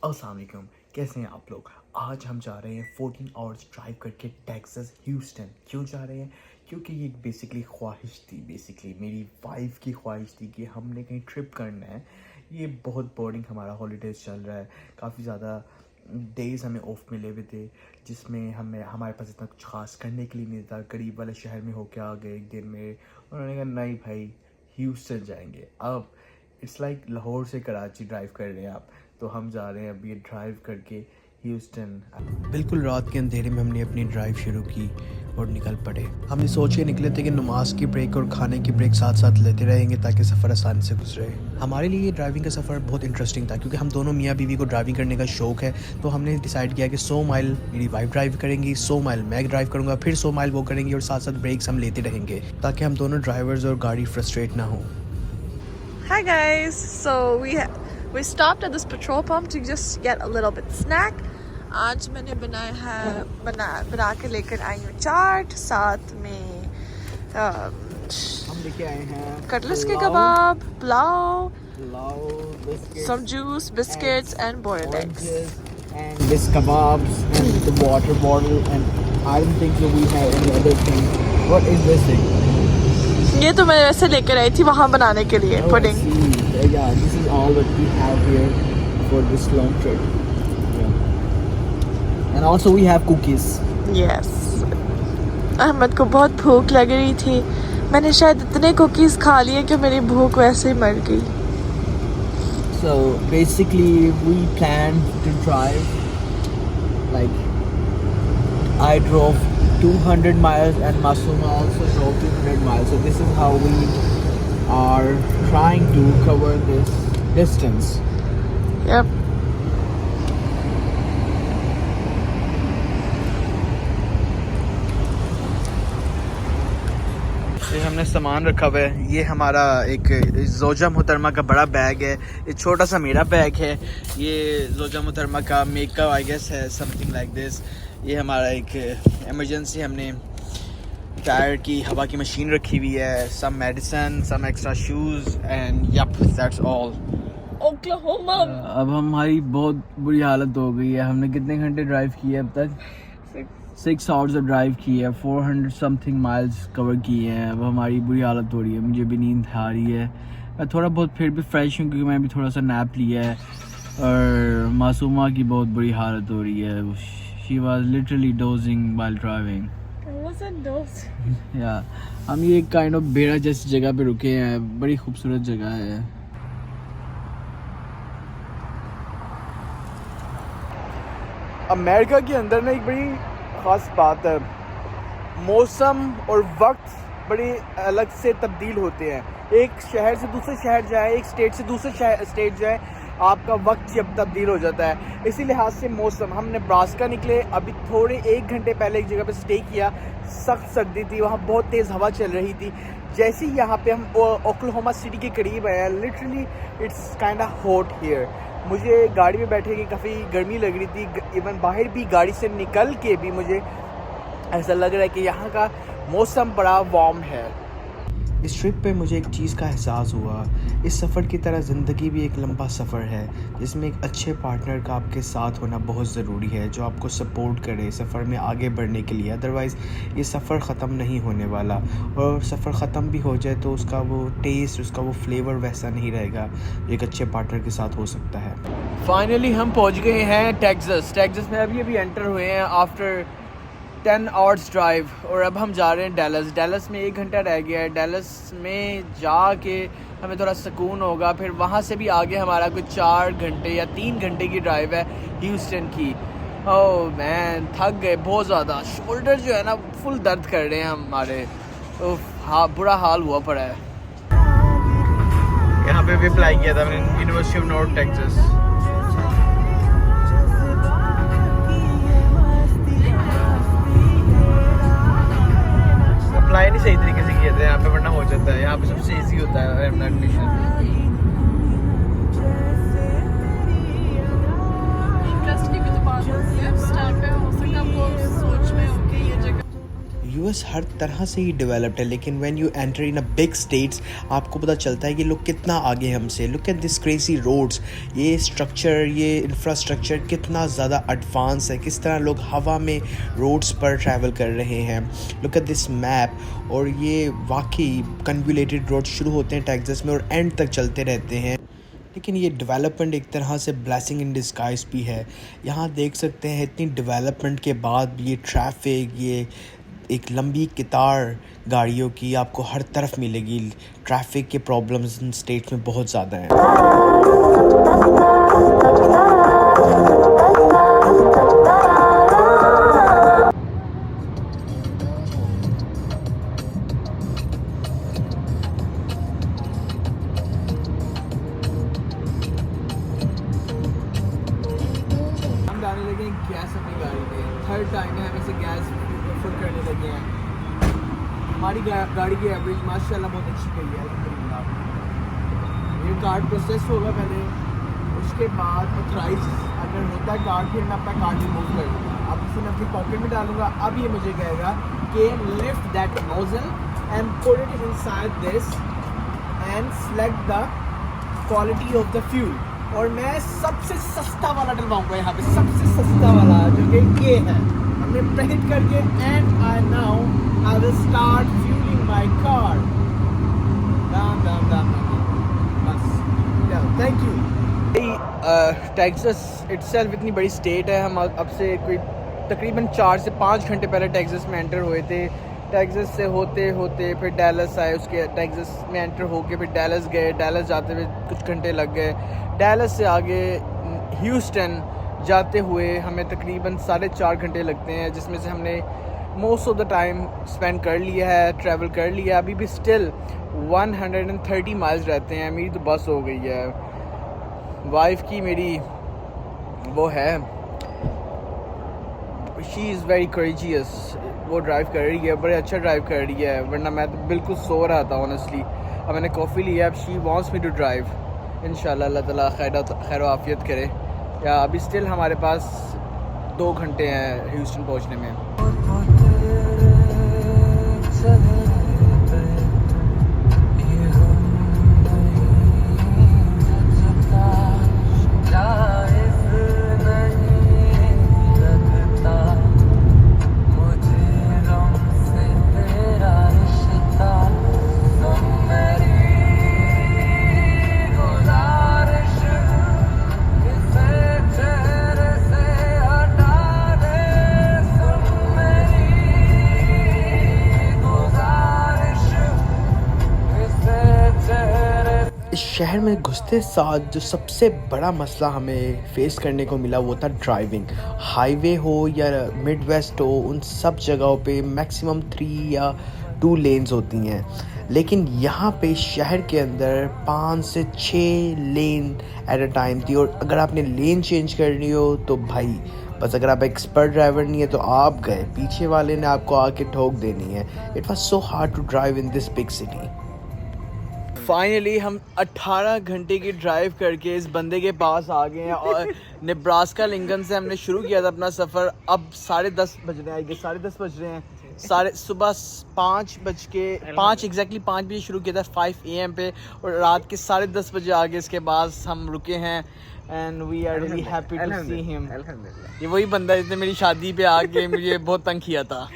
अस्सलाम वालेकुम, कैसे हैं आप लोग। आज हम जा रहे हैं 14 आवर्स ड्राइव करके टेक्सास ह्यूस्टन। क्यों जा रहे हैं? क्योंकि ये बेसिकली ख्वाहिश थी, मेरी वाइफ की ख्वाहिश थी कि हमने कहीं ट्रिप करना है। ये बहुत बोरिंग हमारा हॉलीडेज़ चल रहा है, काफ़ी ज़्यादा डेज़ हमें ऑफ मिले हुए थे जिसमें हमारे पास इतना कुछ ख़ास करने के लिए नहीं था। करीब वाले शहर में होके आ गए एक दिन में, उन्होंने कहा नहीं भाई ह्यूस्टन जाएंगे। अब इट्स लाइक लाहौर से कराची ड्राइव कर रहे हैं आप, तो हम जा रहे हैं अभी ड्राइव करके ह्यूस्टन। बिल्कुल रात के अंधेरे में हमने अपनी ड्राइव शुरू की और निकल पड़े। हमने सोच के निकले थे कि नमाज की ब्रेक और खाने की ब्रेक साथ साथ लेते रहेंगे ताकि सफ़र आसानी से गुजरे। हमारे लिए ये ड्राइविंग का सफ़र बहुत इंटरेस्टिंग था क्योंकि हम दोनों मियाँ बीवी को ड्राइविंग करने का शौक़ है। तो हमने डिसाइड किया कि 100 माइल मेरी वाइफ ड्राइव करेंगी, 100 माइल मैं ड्राइव करूँगा, फिर 100 माइल वो करेंगी और साथ साथ ब्रेक्स हम लेते रहेंगे ताकि हम दोनों ड्राइवर्स और गाड़ी फ्रस्ट्रेट ना हो। Hi guys, so we stopped at this petrol pump to just get a little bit snack. आज मैंने बना के लेकर आई हूँ चाट, साथ में हम लेके आए हैं कटलेस के कबाब, pulao, biscuits, some juice, biscuits and boiled eggs. and this kebabs and the water bottle, and I don't think that we have any other thing. What is this thing? ये तो मैं वैसे लेकर आई थी वहाँ बनाने के लिए pudding. Yeah, this is all that we have here for this long trip. Yeah. And also we have cookies. Yes. Ahmad को बहुत भूख लग रही थी, मैंने शायद इतने कुकीज़ खा लिए कि मेरी भूख वैसे ही मर गई। So basically we planned to drive, like I drove 200 miles and Masuma also drove 200 miles. So this is how we are trying to cover this distance. Yep. ये हमने सामान रखा हुआ है। ये हमारा एक जोजा मोहतरमा का बड़ा बैग है, ये छोटा सा मेरा बैग है। ये जोजा मोहतरमा का मेकअप आई गेस है, समथिंग लाइक दिस। ये हमारा एक इमरजेंसी हमने टायर की हवा की मशीन रखी हुई है, some medicine, some extra shoes and yup that's all. Oklahoma. अब हमारी बहुत बुरी हालत हो गई है। हमने कितने घंटे ड्राइव किए अब तक? 6 आवर्स ड्राइव की है, 400 समथिंग माइल्स कवर किए हैं। अब हमारी बुरी हालत हो रही है, मुझे भी नींद आ रही है। मैं थोड़ा बहुत फिर भी फ्रेश हूँ क्योंकि मैं भी थोड़ा सा नैप लिया है। और मासूमा की बहुत बुरी हालत हो रही है, she was literally dosing while driving. या हम ये एक काइंड ऑफ बेड़ा जैसी जगह पे रुके हैं, बड़ी खूबसूरत जगह है। अमेरिका के अंदर ना एक बड़ी ख़ास बात है, मौसम और वक्त बड़े अलग से तब्दील होते हैं। एक शहर से दूसरे शहर जाए, एक स्टेट से दूसरे स्टेट जाए, आपका वक्त जब तब्दील हो जाता है। इसी लिहाज से मौसम, हम नेब्रास्का निकले, अभी थोड़े 1 घंटे पहले एक जगह पे स्टे किया। सख्त सर्दी थी, वहाँ बहुत तेज़ हवा चल रही थी। जैसे ही यहाँ पे हम ओक्लाहोमा सिटी के करीब आए, literally it's kind of hot here. मुझे गाड़ी में बैठे के काफ़ी गर्मी लग रही थी, इवन बाहर भी गाड़ी से निकल के भी मुझे ऐसा लग रहा है कि यहाँ का मौसम बड़ा वार्म है। इस ट्रिप पे मुझे एक चीज़ का एहसास हुआ, इस सफ़र की तरह ज़िंदगी भी एक लंबा सफ़र है जिसमें एक अच्छे पार्टनर का आपके साथ होना बहुत ज़रूरी है, जो आपको सपोर्ट करे सफ़र में आगे बढ़ने के लिए। अदरवाइज़ ये सफ़र ख़त्म नहीं होने वाला, और सफ़र ख़त्म भी हो जाए तो उसका वो टेस्ट, उसका वो फ्लेवर वैसा नहीं रहेगा जो एक अच्छे पार्टनर के साथ हो सकता है। फाइनली हम पहुँच गए हैं टेक्सास में, अभी एंटर हुए हैं आफ्टर 10 आवर्स ड्राइव। और अब हम जा रहे हैं डैलस में 1 घंटा रह गया है। डैलस में जाके हमें थोड़ा सुकून होगा, फिर वहाँ से भी आगे हमारा कुछ 4 घंटे या 3 घंटे की ड्राइव है ह्यूस्टन की। ओह मैन, थक गए बहुत ज़्यादा, शोल्डर जो है ना फुल दर्द कर रहे हैं हमारे। बुरा हाल हुआ पड़ा है। यहाँ पे भी अप्लाई किया था मैंने, university of north Texas. Apply नहीं सही तरीके से किए थे यहाँ पे, वरना हो जाता है। यहाँ पे सबसे इजी होता है एडमिशन। इंटरेस्ट की भी तो बात होती है, इस टाइम पे हो सकता है वो सोच में हो कि ये जगह यूएस हर तरह से ही डेवलप्ड है, लेकिन when you enter in a big states आपको पता चलता है कि लोग कितना आगे हमसे। Look at this crazy roads, ये स्ट्रक्चर, ये इंफ्रास्ट्रक्चर कितना ज़्यादा एडवांस है, किस तरह लोग हवा में रोड्स पर ट्रैवल कर रहे हैं। लुक एट दिस मैप, और ये वाकई कन्वुलेटेड रोड शुरू होते हैं टेक्सास में और एंड तक चलते रहते हैं। लेकिन ये डेवलपमेंट एक तरह से ब्लेसिंग इन डिस्गाइज भी है। यहाँ देख सकते हैं इतनी डेवलपमेंट के बाद ये ट्रैफिक, ये एक लंबी कतार गाड़ियों की आपको हर तरफ मिलेगी। ट्रैफिक के प्रॉब्लम्स इन स्टेट में बहुत ज़्यादा हैं। हम डालने लगे हैं गैस अपनी गाड़ी में। थर्ड टाइम है हम इसे गैस फुल करने लगे हैं। हमारी गाड़ी की एवरेज माशाल्लाह बहुत अच्छी गई है अल्हम्दुलिल्लाह। ये कार्ड प्रोसेस होगा पहले, उसके बाद ऑथराइज अगर होता है कार्ड, फिर मैं अपना कार्ड रिमूव कर लूँगा। अब इसे मैं अपनी पॉकेट में डालूँगा। अब ये मुझे कहेगा कि lift that nozzle and put it inside this and select the quality of the fuel. और मैं सबसे सस्ता वाला डलवाऊंगा यहाँ पे, सबसे सस्ता वाला जो कि ये है। हमने प्रिंट करके and I now I will start fuelling my car. दाम बस, थैंक यू। टेक्सास इटसेल्फ इतनी बड़ी स्टेट है। हम अब से कोई तकरीबन 4 से 5 घंटे पहले टेक्सास में एंटर हुए थे। टेक्सास से होते होते फिर डैलस आए, उसके टेक्सास में एंटर होके फिर डैलस गए। डैलस जाते हुए कुछ घंटे लग गए। डैलस से आगे ह्यूस्टन जाते हुए हमें तकरीबन 4.5 घंटे लगते हैं, जिसमें से हमने most of the time spend कर लिया है, ट्रैवल कर लिया। अभी भी स्टिल 130 माइल्स रहते हैं। मेरी तो बस हो गई है। वाइफ की मेरी वो है, शी इज़ वेरी करेजियस। वो ड्राइव कर रही है, बड़े अच्छा ड्राइव कर रही है, वरना मैं तो बिल्कुल सो रहा था ऑनेस्टली। अब मैंने कॉफ़ी लिया, अब she wants me to drive. इंशाल्लाह अल्लाह ताला खैर व आफियत करे। या अभी स्टिल हमारे पास 2 घंटे हैं ह्यूस्टन पहुंचने में। इस शहर में घुसते साथ जो सबसे बड़ा मसला हमें फेस करने को मिला वो था ड्राइविंग। हाईवे हो या मिड वेस्ट हो, उन सब जगहों पे मैक्सिमम 3 या 2 लेन्स होती हैं, लेकिन यहाँ पे शहर के अंदर 5 से 6 लेन एट अ टाइम थी। और अगर आपने लेन चेंज करनी हो तो भाई बस, अगर आप एक्सपर्ट ड्राइवर नहीं है तो आप गए, पीछे वाले ने आपको आके ठोक देनी है। It was so hard to drive in this big city. Finally हम 18 घंटे की ड्राइव करके इस बंदे के पास आ गए हैं। और नेब्रास्का लिंकन से हमने शुरू किया था अपना सफ़र। अब 10:30 बज रहे हैं, 10:30 बज रहे हैं। सुबह 5 एग्जैक्टली 5 बजे शुरू किया था 5 AM पे, और रात के 10:30 बजे आगे इसके पास हम रुके हैं। And we are really happy to see him. ये वही बंदा जिसने मेरी शादी पे आके मुझे बहुत तंग किया था।